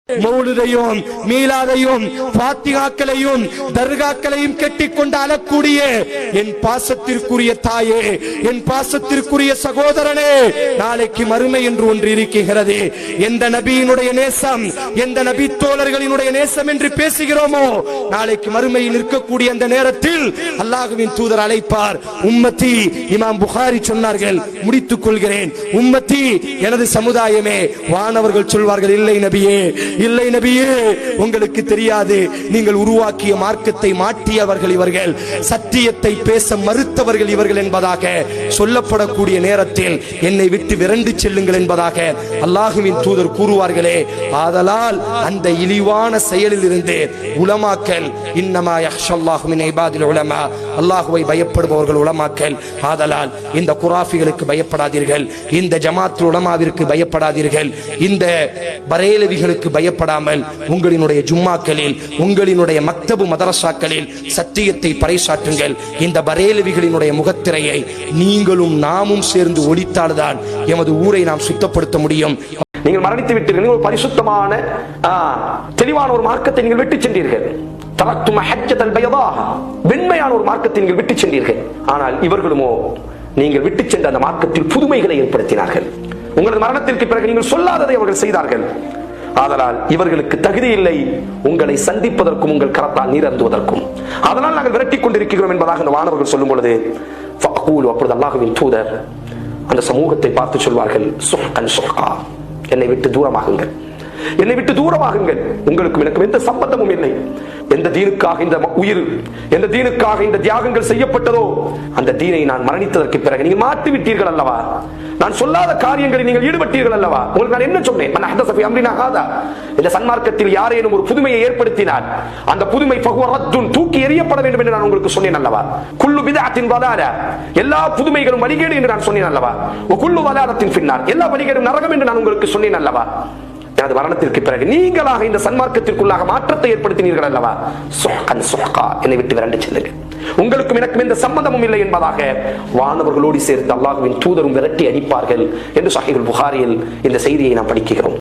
மௌலிதையும் மீலாதையும் பாத்திகாக்களையும் தர்காக்களையும் கெட்டிக்கொண்டு அழக்கூடிய என் பாசத்திற்குரிய தாயே, என் பாசத்திற்குரிய சகோதரனே, நாளைக்கு மறுமை என்று ஒன்று இருக்கிறது. எந்த நபியினுடைய நேசம், எந்த நபி தோழர்களினுடைய நேசம் என்று பேசுகிறோமோ, நாளைக்கு மறுமையில் இருக்கக்கூடிய அந்த நேரத்தில் அல்லாஹ்வின் தூதர் அழைப்பார். உம்மத்தி, இமாம் புகாரி சொன்னார்கள், முடித்துக் கொள்கிறேன், உம்மத்தி எனது சமுதாயமே. வானவர்கள் சொல்வார்கள், இல்லை நபியே, இல்லை நபியே, உங்களுக்கு தெரியாது, நீங்கள் உருவாக்கிய மார்க்கத்தை மாற்றியவர்கள் இவர்கள், சத்தியத்தை பேச மறுத்தவர்கள் இவர்கள் என்பதாக சொல்லப்படக்கூடிய நேரத்தில் என்னை விட்டு விரண்டு செல்லுங்கள் என்பதாக அல்லாஹ்வின் தூதர் கூறுவார்களே. ஆதலால் அந்த இழிவான செயலில் இருந்து உலமாக்கள், இன்னமா யஹ்ஷல்லாஹு மின் இபாதில் உலமா, அல்லாஹ்வை பயப்படுபவர்கள் உலமாக்கள். ஆதலால் இந்த குராஃபிகளுக்கு பயப்படாதீர்கள், இந்த ஜமாத் உலமாவிற்கு பயப்படாதீர்கள், இந்த பரேலவிகளுக்கு பயப்படாமல் உங்களினுடைய ஜும்மாக்களில், உங்களினுடைய மக்தபு மதரசாக்களில் சத்தியத்தை பறைசாற்றுங்கள். இந்த பரேலவிகளினுடைய முகத்திரையை நீங்களும் நாமும் சேர்ந்து ஒழித்தால்தான் எமது ஊரை நாம் சுத்தப்படுத்த முடியும். நீங்கள் மரணித்து விட்டீர்கள், ஒரு பரிசுத்தமான தெளிவான ஒரு மார்க்கத்தை நீங்கள் விட்டு சென்றீர்கள். வெண்மையான ஒரு மார்க்கத்தை நீங்கள் விட்டு சென்றீர்கள். ஆனால் இவர்களுமோ நீங்கள் விட்டு சென்ற அந்த மார்க்கத்தில் புதுமைகளை ஏற்படுத்தினார்கள். உங்களது மரணத்திற்கு பிறகு நீங்கள் சொல்லாததை அவர்கள் செய்தார்கள். ஆதலால் இவர்களுக்கு தகுதி இல்லை உங்களை சந்திப்பதற்கும் உங்கள் கரத்தால் நீர் அருந்துவதற்கும். அதனால் நாங்கள் விரட்டிக் கொண்டிருக்கிறோம் என்பதாக அந்த வானவர்கள் சொல்லும் பொழுது, அப்பொழுது அல்லாஹ்வின் தூதர் அந்த சமூகத்தை பார்த்து சொல்வார்கள், சுஹ்கன் சுஹ்கா, என்னை விட்டு தூரமாகுங்கள், என்னை விட்டு தூரமாகுங்கள், உங்களுக்கும் எனக்கும் எந்த சம்பந்தமும் இல்லை. எந்த தீனுக்காக இந்த உயிர், எந்த தீனுக்காக இந்த தியாகங்கள் செய்யப்பட்டதோ, அந்த தீனை நான் மரணித்ததற்கு பிறகு நீங்கள் மாற்றி விட்டீர்கள் அல்லவா, நான் சொல்லாத காரியங்களில் நீங்கள் ஈடுபட்டீர்கள் அல்லவா. உங்களுக்கு நான் என்ன சொன்னேன்? இந்த சன்மார்க்கத்தில் யாரேனும் ஒரு புதுமையை ஏற்படுத்தினால் அந்த புதுமை தூக்கி எறியப்பட வேண்டும் என்று நான் உங்களுக்கு சொன்னேன் அல்லவா. குல்லு பித்அத்தின் வலாலா, எல்லா புதுமைகளும் வழிகேடு என்று நான் சொன்னேன் அல்லவா. குல்லு வலாலத்தின் பின்னார், எல்லா வழிகேடும் நரகம் என்று நான் உங்களுக்கு சொன்னேன் அல்லவா. எனது மரணத்திற்கு பிறகு நீங்களாக இந்த சன்மார்க்கத்திற்குள்ளாக மாற்றத்தை ஏற்படுத்தினீர்கள் அல்லவா. சுஹ்கன் சுஹ்கா, என்னை விட்டு விரண்டு செல்லுங்கள், உங்களுக்கும் எனக்கும் எந்த சம்பந்தமும் இல்லை என்பதாக வானவர்களோடு சேர்த்து அல்லாஹ்வின் தூதரும் விரட்டி அடிப்பார்கள் என்று ஸஹீஹுல் புகாரியில் இந்த செய்தியை நாம் படிக்கிறோம்.